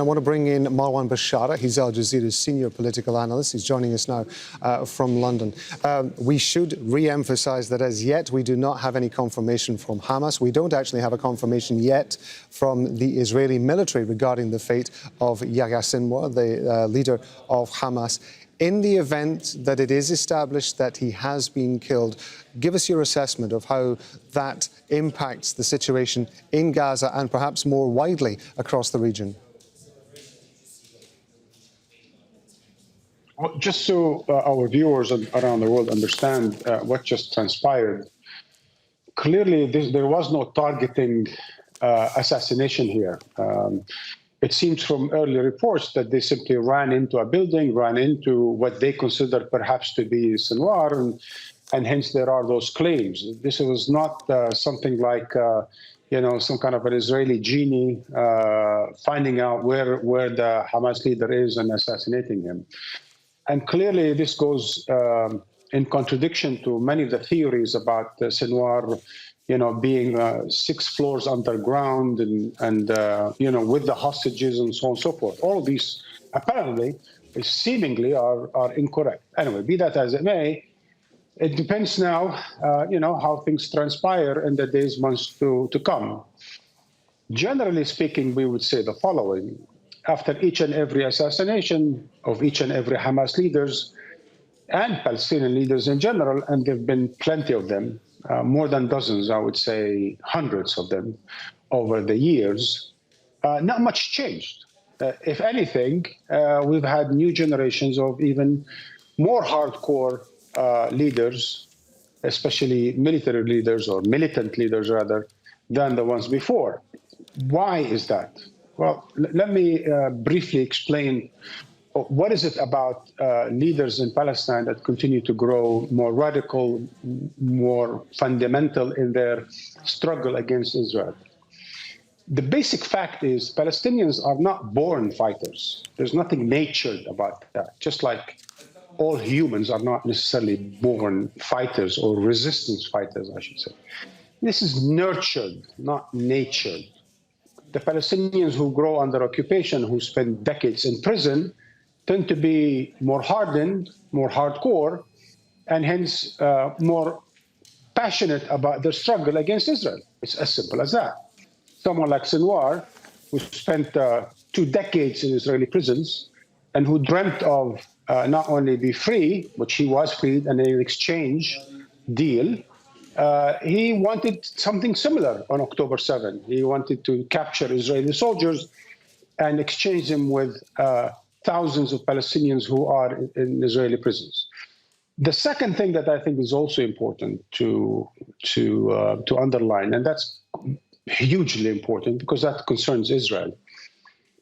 I want to bring in Marwan Bishara. He's Al Jazeera's senior political analyst. He's joining us now from London. We should re-emphasize that as yet we do not have any confirmation from Hamas. We don't actually have a confirmation yet from the Israeli military regarding the fate of Yahya Sinwar, the leader of Hamas. In the event that it is established that he has been killed, give us your assessment of how that impacts the situation in Gaza and perhaps more widely across the region. Well, just so our viewers around the world understand what just transpired, clearly there was no targeting assassination here. It seems from early reports that they simply ran into a building, ran into what they considered perhaps to be Sinwar, and hence there are those claims. This was not something like, some kind of an Israeli genie finding out where the Hamas leader is and assassinating him. And clearly this goes in contradiction to many of the theories about Sinwar, being 6 floors underground and with the hostages and so on and so forth. All of these apparently, seemingly are incorrect. Anyway, be that as it may, it depends now, how things transpire in the days, months to come. Generally speaking, we would say the following. After each and every assassination of each and every Hamas leaders and Palestinian leaders in general, and there have been plenty of them, more than dozens, I would say hundreds of them over the years, not much changed. If anything, we've had new generations of even more hardcore leaders, especially military leaders or militant leaders rather, than the ones before. Why is that? Well, let me briefly explain what is it about leaders in Palestine that continue to grow more radical, more fundamental in their struggle against Israel. The basic fact is Palestinians are not born fighters. There's nothing natured about that, just like all humans are not necessarily born fighters or resistance fighters, I should say. This is nurtured, not natured. The Palestinians who grow under occupation, who spend decades in prison, tend to be more hardened, more hardcore, and hence more passionate about their struggle against Israel. It's as simple as that. Someone like Sinwar, who spent 2 decades in Israeli prisons, and who dreamt of not only be free, which he was freed in an exchange deal, he wanted something similar on October 7. He wanted to capture Israeli soldiers and exchange them with thousands of Palestinians who are in Israeli prisons. The second thing that I think is also important to underline, and that's hugely important because that concerns Israel.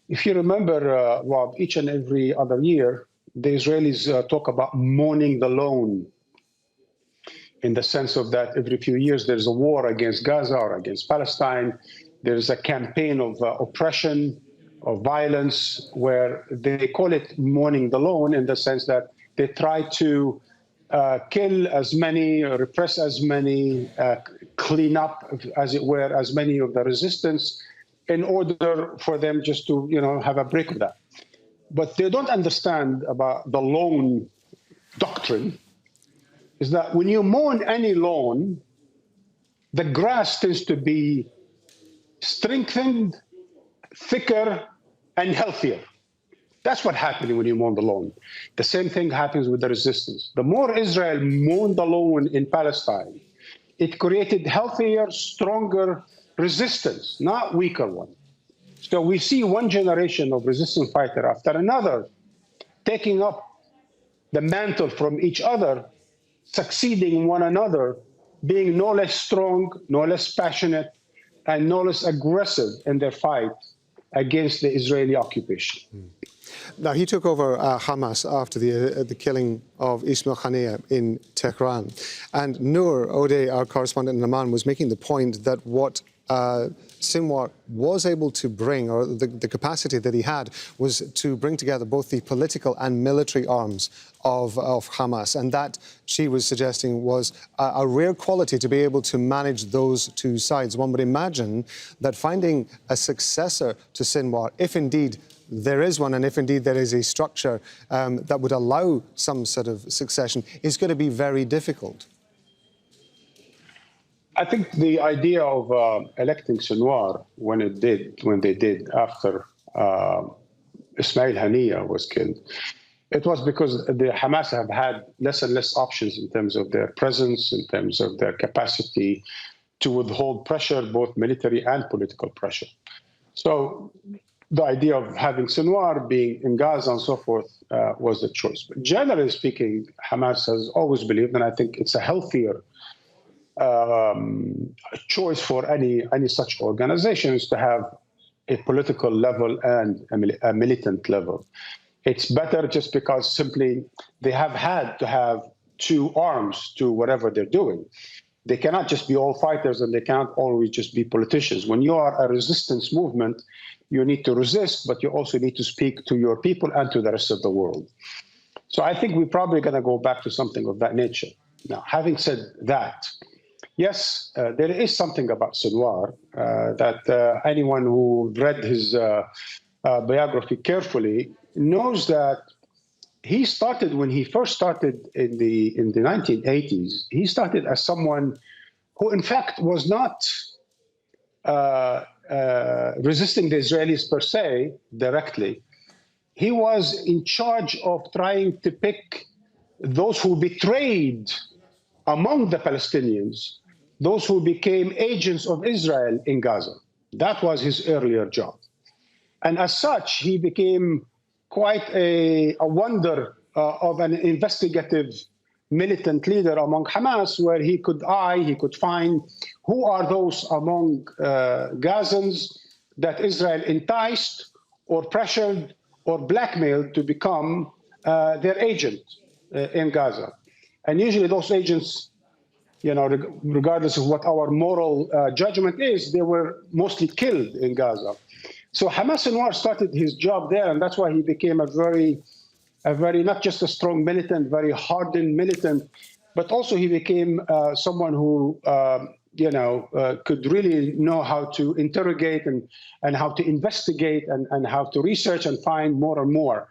If you remember, Rob, each and every other year, the Israelis talk about mourning the lone, in the sense of that every few years there's a war against Gaza or against Palestine. There's a campaign of oppression, of violence, where they call it mourning the lone in the sense that they try to kill as many, repress as many, clean up, as it were, as many of the resistance in order for them just to, have a break of that. But they don't understand about the lone doctrine, is that when you mow any lawn, the grass tends to be strengthened, thicker, and healthier. That's what happened when you mow the lawn. The same thing happens with the resistance. The more Israel mowed the lawn in Palestine, it created healthier, stronger resistance, not weaker one. So we see one generation of resistance fighter after another taking up the mantle from each other, succeeding one another, being no less strong, no less passionate, and no less aggressive in their fight against the Israeli occupation. Now, he took over Hamas after the killing of Ismail Haniyeh in Tehran. And Noor O'Day, our correspondent in Amman, was making the point that what Sinwar was able to bring, or the capacity that he had, was to bring together both the political and military arms of Hamas. And that, she was suggesting, was a rare quality to be able to manage those two sides. One would imagine that finding a successor to Sinwar, if indeed there is one, and if indeed there is a structure that would allow some sort of succession, is going to be very difficult. I think the idea of electing Sinwar when they did after Ismail Haniyeh was killed, it was because the Hamas have had less and less options in terms of their presence, in terms of their capacity to withhold pressure, both military and political pressure. So the idea of having Sinwar being in Gaza and so forth was the choice. But generally speaking, Hamas has always believed, and I think it's a healthier choice for any such organization, is to have a political level and a militant level. It's better just because simply they have had to have two arms to whatever they're doing. They cannot just be all fighters, and they can't always just be politicians. When you are a resistance movement, you need to resist, but you also need to speak to your people and to the rest of the world. So I think we're probably going to go back to something of that nature. Now, having said that, yes, there is something about Sinwar that anyone who read his biography carefully knows that he started, when he first started in the 1980s, he started as someone who, in fact, was not resisting the Israelis per se directly. He was in charge of trying to pick those who betrayed among the Palestinians, those who became agents of Israel in Gaza. That was his earlier job. And as such, he became quite a wonder of an investigative militant leader among Hamas, where he could find who are those among Gazans that Israel enticed or pressured or blackmailed to become their agent in Gaza. And usually those agents, regardless of what our moral judgment is, they were mostly killed in Gaza. So Hamas Sinwar started his job there, and that's why he became a very not just a strong militant, very hardened militant, but also he became someone who could really know how to interrogate and how to investigate and how to research and find more and more.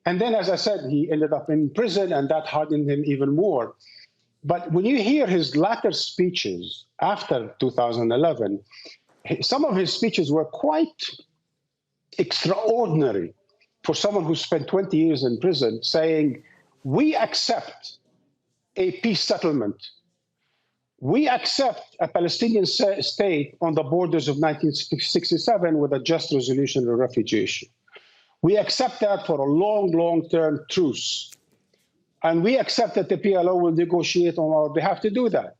And then, as I said, he ended up in prison, and that hardened him even more. But when you hear his latter speeches after 2011, some of his speeches were quite extraordinary for someone who spent 20 years in prison, saying, we accept a peace settlement. We accept a Palestinian state on the borders of 1967 with a just resolution of the refugee issue. We accept that for a long, long-term truce. And we accept that the PLO will negotiate on our behalf to do that.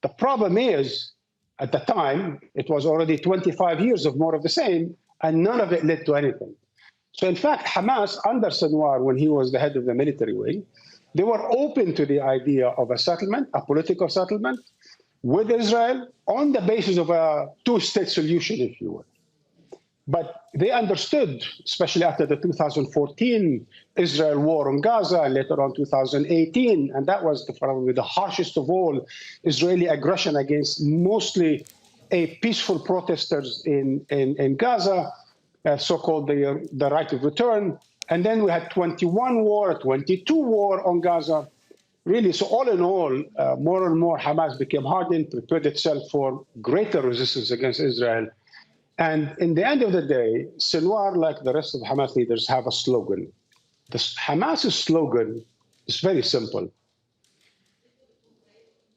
The problem is, at the time, it was already 25 years of more of the same, and none of it led to anything. So in fact, Hamas, under Sinwar, when he was the head of the military wing, they were open to the idea of a settlement, a political settlement, with Israel on the basis of a two-state solution, if you will. But they understood, especially after the 2014 Israel war on Gaza, and later on 2018, and that was probably the harshest of all Israeli aggression against mostly peaceful protesters in Gaza, so-called the right of return. And then we had 21 war, 22 war on Gaza. Really, so all in all, more and more Hamas became hardened, prepared itself for greater resistance against Israel. And in the end of the day, Sinwar, like the rest of Hamas leaders, have a slogan. Hamas's slogan is very simple.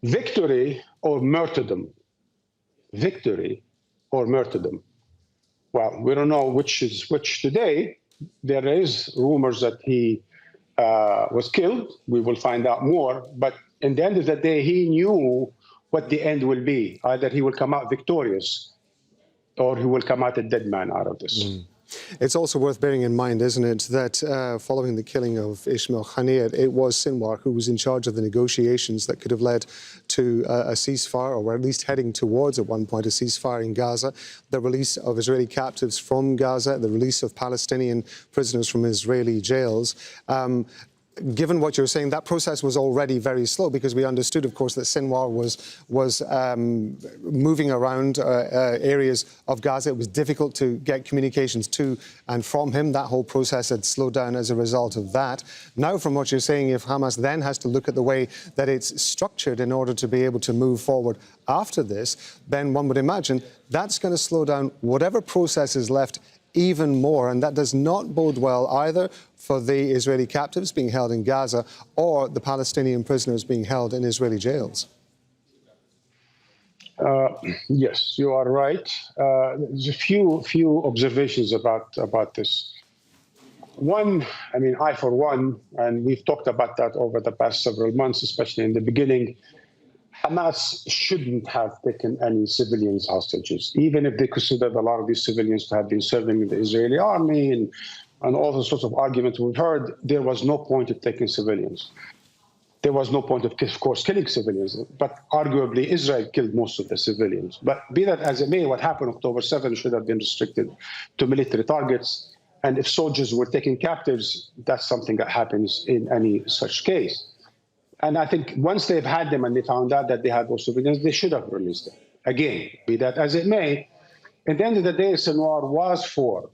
Victory or martyrdom. Victory or martyrdom. Well, we don't know which is which today. There is rumors that he was killed. We will find out more. But in the end of the day, he knew what the end will be. Either he will come out victorious, or he will come out a dead man out of this. It's also worth bearing in mind, isn't it, that following the killing of Ismail Haniyeh, it was Sinwar who was in charge of the negotiations that could have led to a ceasefire, or at least heading towards, at one point, a ceasefire in Gaza, the release of Israeli captives from Gaza, the release of Palestinian prisoners from Israeli jails. given what you're saying, that process was already very slow, because we understood, of course, that Sinwar was moving around areas of Gaza. It was difficult to get communications to and from him. That whole process had slowed down as a result of that. Now, from what you're saying, if Hamas then has to look at the way that it's structured in order to be able to move forward after this, then one would imagine that's going to slow down whatever process is left even more, and that does not bode well either for the Israeli captives being held in Gaza or the Palestinian prisoners being held in Israeli jails. Yes, you are right. There's a few observations about this. One, I mean, I for one, and we've talked about that over the past several months, especially in the beginning, Hamas shouldn't have taken any civilians hostages, even if they considered a lot of these civilians to have been serving in the Israeli army and all the sorts of arguments we've heard. There was no point of taking civilians. There was no point of course, killing civilians, but arguably Israel killed most of the civilians. But be that as it may, what happened October 7 should have been restricted to military targets. And if soldiers were taken captives, that's something that happens in any such case. And I think once they've had them and they found out that they had those civilians, they should have released them. Again, be that as it may, at the end of the day, Sinwar was for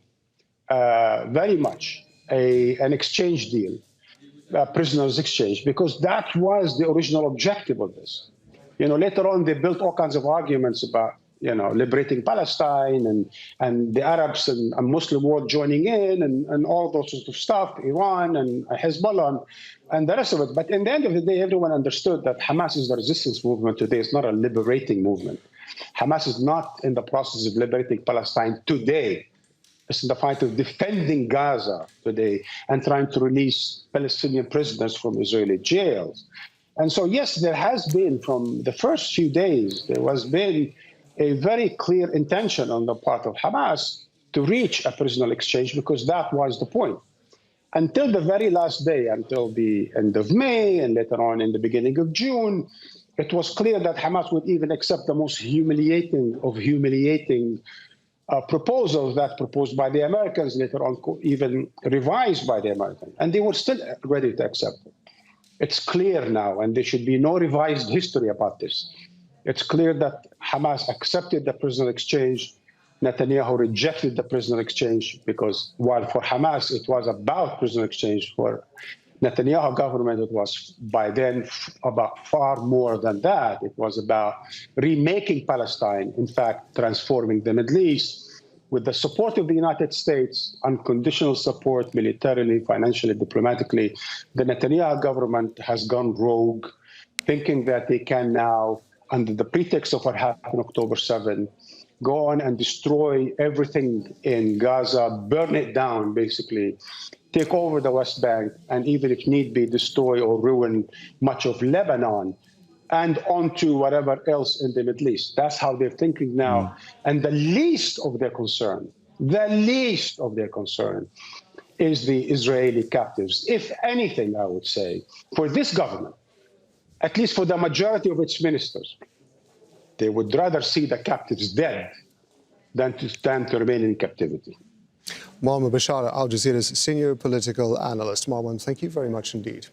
very much an exchange deal, prisoners exchange, because that was the original objective of this. You know, later on, they built all kinds of arguments about, you know, liberating Palestine and the Arabs and Muslim world joining in and all those sorts of stuff, Iran and Hezbollah and the rest of it. But in the end of the day, everyone understood that Hamas is the resistance movement today. It's not a liberating movement. Hamas is not in the process of liberating Palestine today. It's in the fight of defending Gaza today and trying to release Palestinian prisoners from Israeli jails. And so, yes, there has been, from the first few days, there has been a very clear intention on the part of Hamas to reach a prisoner exchange, because that was the point. Until the very last day, until the end of May and later on in the beginning of June, it was clear that Hamas would even accept the most humiliating of humiliating proposals that proposed by the Americans, later on even revised by the Americans, and they were still ready to accept it. It's clear now, and there should be no revised history about this. It's clear that Hamas accepted the prisoner exchange. Netanyahu rejected the prisoner exchange, because while for Hamas it was about prisoner exchange, for Netanyahu government it was by then about far more than that. It was about remaking Palestine, in fact transforming the Middle East with the support of the United States, unconditional support militarily, financially, diplomatically. The Netanyahu government has gone rogue, thinking that they can now, under the pretext of what happened October 7, go on and destroy everything in Gaza, burn it down, basically, take over the West Bank, and even if need be, destroy or ruin much of Lebanon, and onto whatever else in the Middle East. That's how they're thinking now. And the least of their concern is the Israeli captives. If anything, I would say, for this government, at least for the majority of its ministers, they would rather see the captives dead than to remain in captivity. Marwan Bishara, Al Jazeera's senior political analyst. Marwan, thank you very much indeed.